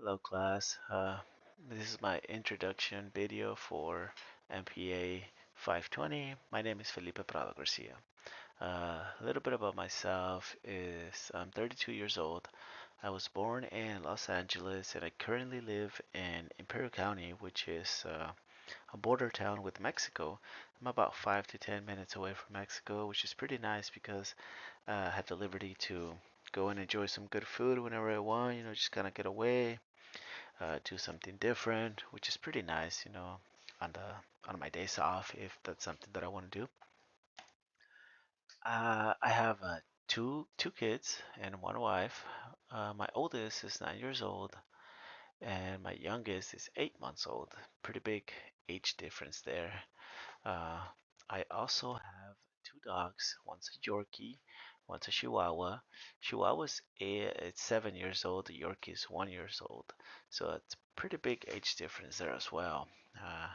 Hello, class. This is my introduction video for MPA 520. My name is Felipe Prado Garcia. A little bit about myself is I'm 32 years old. I was born in Los Angeles and I currently live in Imperial County, which is a border town with Mexico. I'm about 5 to 10 minutes away from Mexico, which is pretty nice because I have the liberty to go and enjoy some good food whenever I want, just kind of get away, do something different, which is pretty nice, on my days off if that's something that I want to do. I have two kids and one wife. My oldest is 9 years old, and my youngest is 8 months old. Pretty big age difference there. Uh, I also have two dogs. One's a Yorkie, one's a Chihuahua. It's 7 years old. The Yorkie is 1 years old. So it's pretty big age difference there as well. Uh,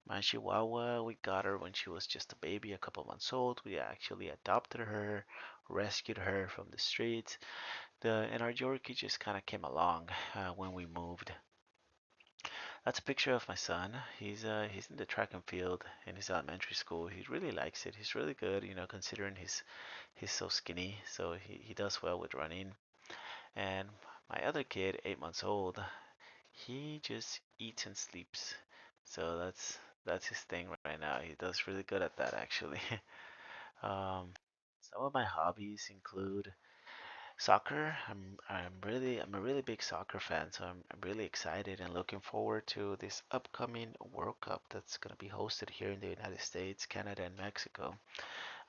my Chihuahua, we got her when she was just a baby, a couple months old. We actually adopted her, rescued her from the streets. And our Yorkie just kind of came along when we moved. That's a picture of my son. He's in the track and field in his elementary school. He really likes it. He's really good, considering he's so skinny. So he does well with running. And my other kid, 8 months old, he just eats and sleeps. So that's his thing right now. He does really good at that actually. um, some of my hobbies include soccer. I'm a really big soccer fan, so I'm really excited and looking forward to this upcoming World Cup that's going to be hosted here in the United States, Canada, and Mexico.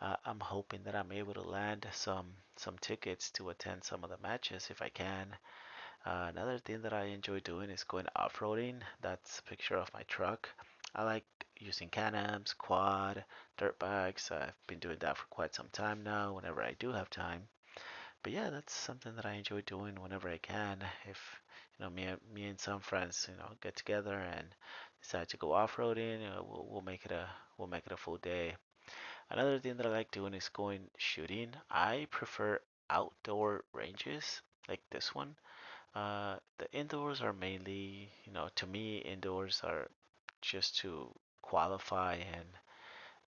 I'm hoping that I'm able to land some tickets to attend some of the matches if I can. Another thing that I enjoy doing is going off-roading. That's a picture of my truck. I like using Can-Ams, quad, dirt bikes. I've been doing that for quite some time now, whenever I do have time. But yeah, that's something that I enjoy doing whenever I can. If me and some friends, get together and decide to go off-roading, we'll make it a full day. Another thing that I like doing is going shooting. I prefer outdoor ranges like this one. The indoors are mainly, to me, indoors are just to qualify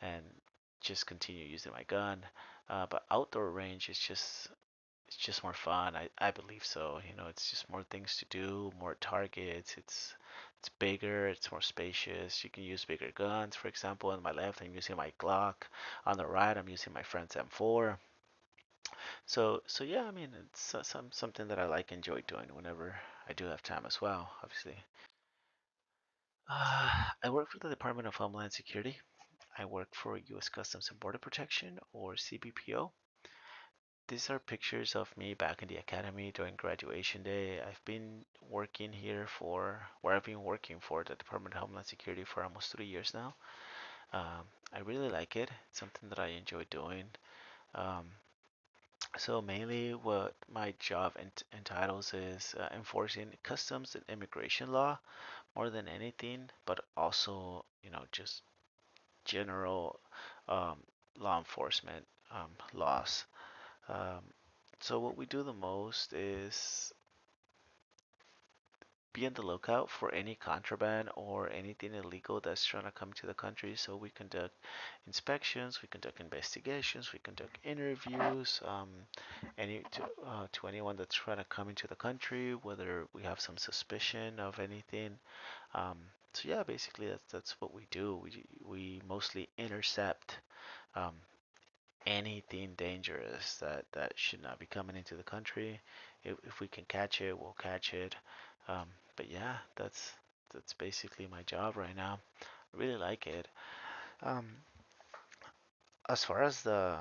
and just continue using my gun. But outdoor range is just it's just more fun. I believe so. It's just more things to do, more targets. It's bigger, it's more spacious. You can use bigger guns. For example, on my left, I'm using my Glock. On the right, I'm using my friend's M4. So yeah, I mean, it's something that I enjoy doing whenever I do have time as well. Obviously, I work for the Department of Homeland Security. I work for U.S. Customs and Border Protection, or CBPO. These are pictures of me back in the academy during graduation day. I've been working for the Department of Homeland Security for almost 3 years now. I really like it. It's something that I enjoy doing. Um, so mainly what my job entitles is enforcing customs and immigration law more than anything, but also, just general um, law enforcement laws. Um, so what we do the most is be on the lookout for any contraband or anything illegal that's trying to come to the country. So we conduct inspections, we conduct investigations, we conduct interviews, to anyone that's trying to come into the country, whether we have some suspicion of anything. Um, so yeah, basically that's what we do. We mostly intercept um, anything dangerous that should not be coming into the country. If we can catch it, we'll catch it. Um, but yeah, that's basically my job right now. I really like it. Um, as far as the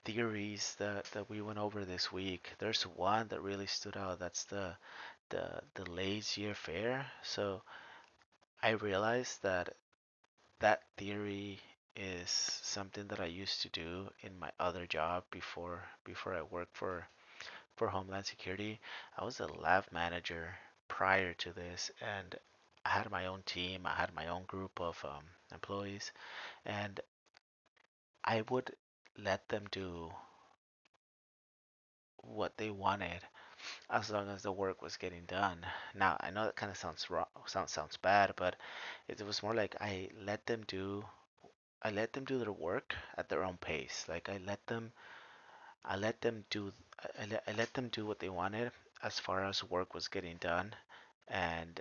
theories that we went over this week, there's one that really stood out. That's the laissez-faire. So I realized that theory is something that I used to do in my other job before I worked for Homeland Security. I was a lab manager prior to this, and I had my own team. I had my own group of employees, and I would let them do what they wanted. as long as the work was getting done. Now I know that kind of sounds wrong, sounds bad, but it was more like I let them do their work at their own pace. Like I let them do I let them do what they wanted as far as work was getting done, and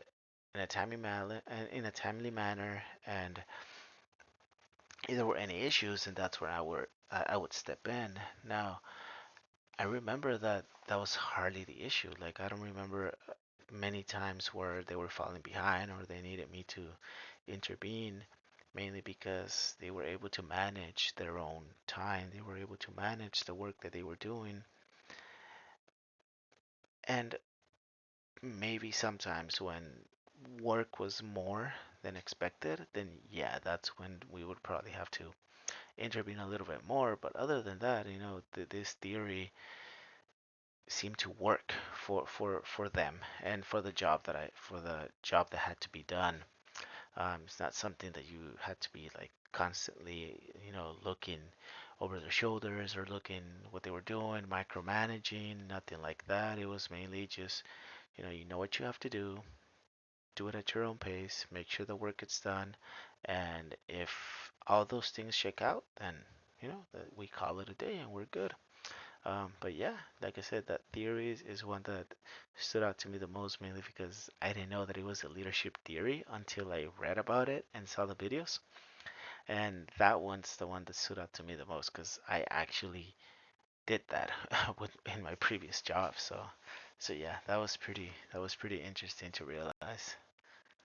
in a timely manner. And if there were any issues, and that's where I would step in. Now I remember that that was hardly the issue. Like I don't remember many times where they were falling behind or they needed me to intervene, mainly because they were able to manage their own time. They were able to manage the work that they were doing. And maybe sometimes when work was more than expected, then yeah, that's when we would probably have to intervene a little bit more. But other than that, this theory seemed to work for them and for the job that had to be done. It's not something that you had to be like constantly, looking over their shoulders or looking what they were doing, micromanaging, nothing like that. It was mainly just, you know what you have to do it at your own pace, make sure the work gets done, and if all those things check out, then that we call it a day and we're good. But yeah, like I said, that theory is one that stood out to me the most, mainly because I didn't know that it was a leadership theory until I read about it and saw the videos. And that one's the one that stood out to me the most because I actually did that in my previous job. So yeah, that was pretty interesting to realize.